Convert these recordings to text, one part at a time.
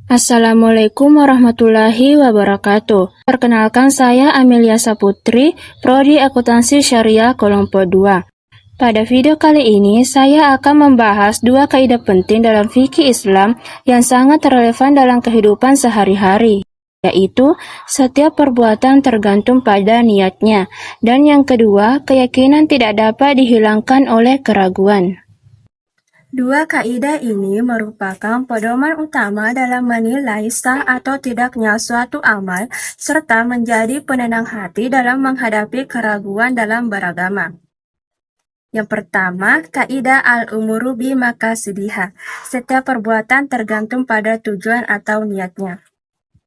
Assalamualaikum warahmatullahi wabarakatuh. Perkenalkan, saya Amelia Saputri, Prodi Akuntansi Syariah Kelompok 2. Pada video kali ini, saya akan membahas dua kaidah penting dalam fikih Islam yang sangat relevan dalam kehidupan sehari-hari, yaitu setiap perbuatan tergantung pada niatnya, dan yang kedua, keyakinan tidak dapat dihilangkan oleh keraguan. Dua kaidah ini merupakan pedoman utama dalam menilai sah atau tidaknya suatu amal, serta menjadi penenang hati dalam menghadapi keraguan dalam beragama. Yang pertama, kaidah al-umuru bi maqasidiha. Setiap perbuatan tergantung pada tujuan atau niatnya.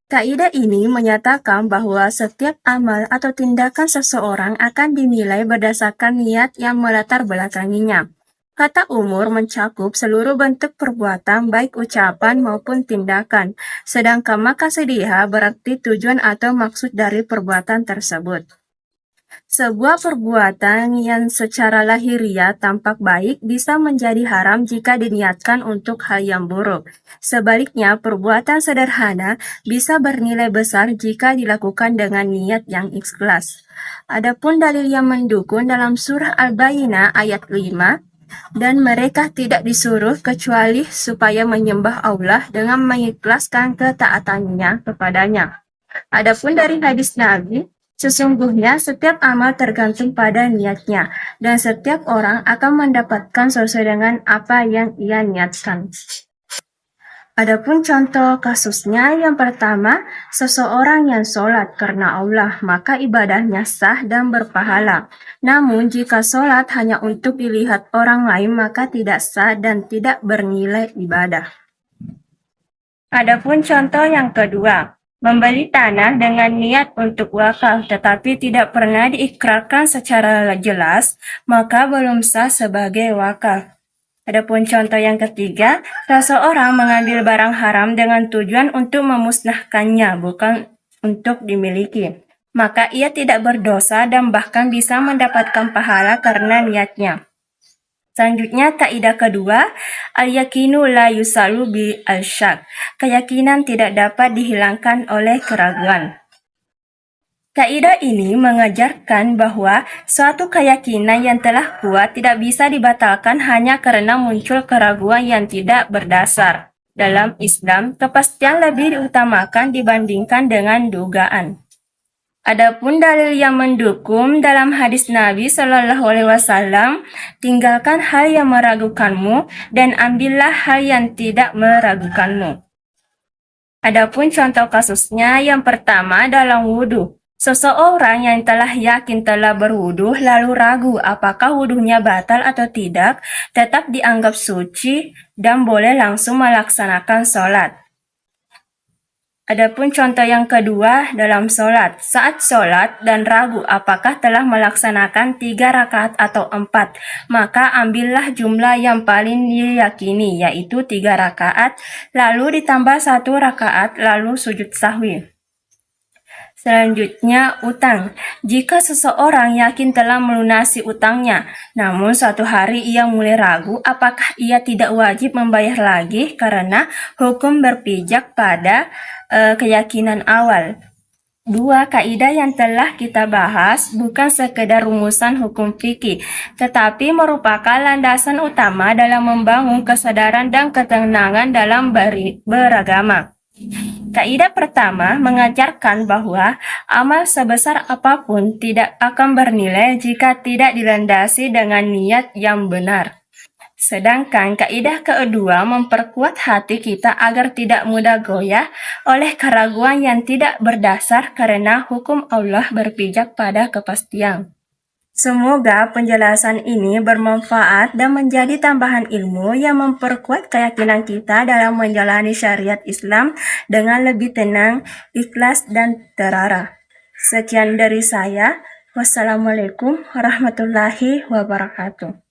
Kaidah ini menyatakan bahwa setiap amal atau tindakan seseorang akan dinilai berdasarkan niat yang melatar belakanginya. Kata umur mencakup seluruh bentuk perbuatan baik ucapan maupun tindakan, sedangkan maqasidiha berarti tujuan atau maksud dari perbuatan tersebut. Sebuah perbuatan yang secara lahiriah tampak baik bisa menjadi haram jika diniatkan untuk hal yang buruk. Sebaliknya, perbuatan sederhana bisa bernilai besar jika dilakukan dengan niat yang ikhlas. Adapun dalil yang mendukung dalam surah Al-Bayyinah ayat 5, dan mereka tidak disuruh kecuali supaya menyembah Allah dengan mengikhlaskan ketaatannya kepadanya. Adapun dari hadis Nabi, sesungguhnya setiap amal tergantung pada niatnya, dan setiap orang akan mendapatkan sesuai dengan apa yang ia niatkan. Adapun contoh kasusnya, yang pertama, seseorang yang sholat karena Allah, maka ibadahnya sah dan berpahala. Namun, jika sholat hanya untuk dilihat orang lain, maka tidak sah dan tidak bernilai ibadah. Adapun contoh yang kedua, membeli tanah dengan niat untuk wakaf tetapi tidak pernah diikrarkan secara jelas, maka belum sah sebagai wakaf. Adapun contoh yang ketiga, seseorang mengambil barang haram dengan tujuan untuk memusnahkannya, bukan untuk dimiliki. Maka ia tidak berdosa dan bahkan bisa mendapatkan pahala karena niatnya. Selanjutnya, kaidah kedua, al-yakinu la yusalu bi al-syak. Keyakinan tidak dapat dihilangkan oleh keraguan. Kaidah ini mengajarkan bahwa suatu keyakinan yang telah kuat tidak bisa dibatalkan hanya karena muncul keraguan yang tidak berdasar. Dalam Islam, kepastian lebih diutamakan dibandingkan dengan dugaan. Adapun dalil yang mendukung dalam hadis Nabi Shallallahu Alaihi Wasallam, tinggalkan hal yang meragukanmu dan ambillah hal yang tidak meragukanmu. Adapun contoh kasusnya, yang pertama dalam wudhu. Seseorang yang telah yakin telah berwudu lalu ragu apakah wudunya batal atau tidak, tetap dianggap suci dan boleh langsung melaksanakan sholat. Adapun contoh yang kedua dalam sholat. Saat sholat dan ragu apakah telah melaksanakan 3 rakaat atau 4, maka ambillah jumlah yang paling diyakini, yaitu 3 rakaat, lalu ditambah 1 rakaat, lalu sujud sahwi. Selanjutnya, utang. Jika seseorang yakin telah melunasi utangnya, namun suatu hari ia mulai ragu apakah ia tidak wajib membayar lagi karena hukum berpijak pada keyakinan awal. Dua kaidah yang telah kita bahas bukan sekedar rumusan hukum fikih, tetapi merupakan landasan utama dalam membangun kesadaran dan ketenangan dalam beragama. Kaidah pertama mengajarkan bahwa amal sebesar apapun tidak akan bernilai jika tidak dilandasi dengan niat yang benar. Sedangkan kaidah kedua memperkuat hati kita agar tidak mudah goyah oleh keraguan yang tidak berdasar karena hukum Allah berpijak pada kepastian. Semoga penjelasan ini bermanfaat dan menjadi tambahan ilmu yang memperkuat keyakinan kita dalam menjalani syariat Islam dengan lebih tenang, ikhlas, dan terarah. Sekian dari saya. Wassalamualaikum warahmatullahi wabarakatuh.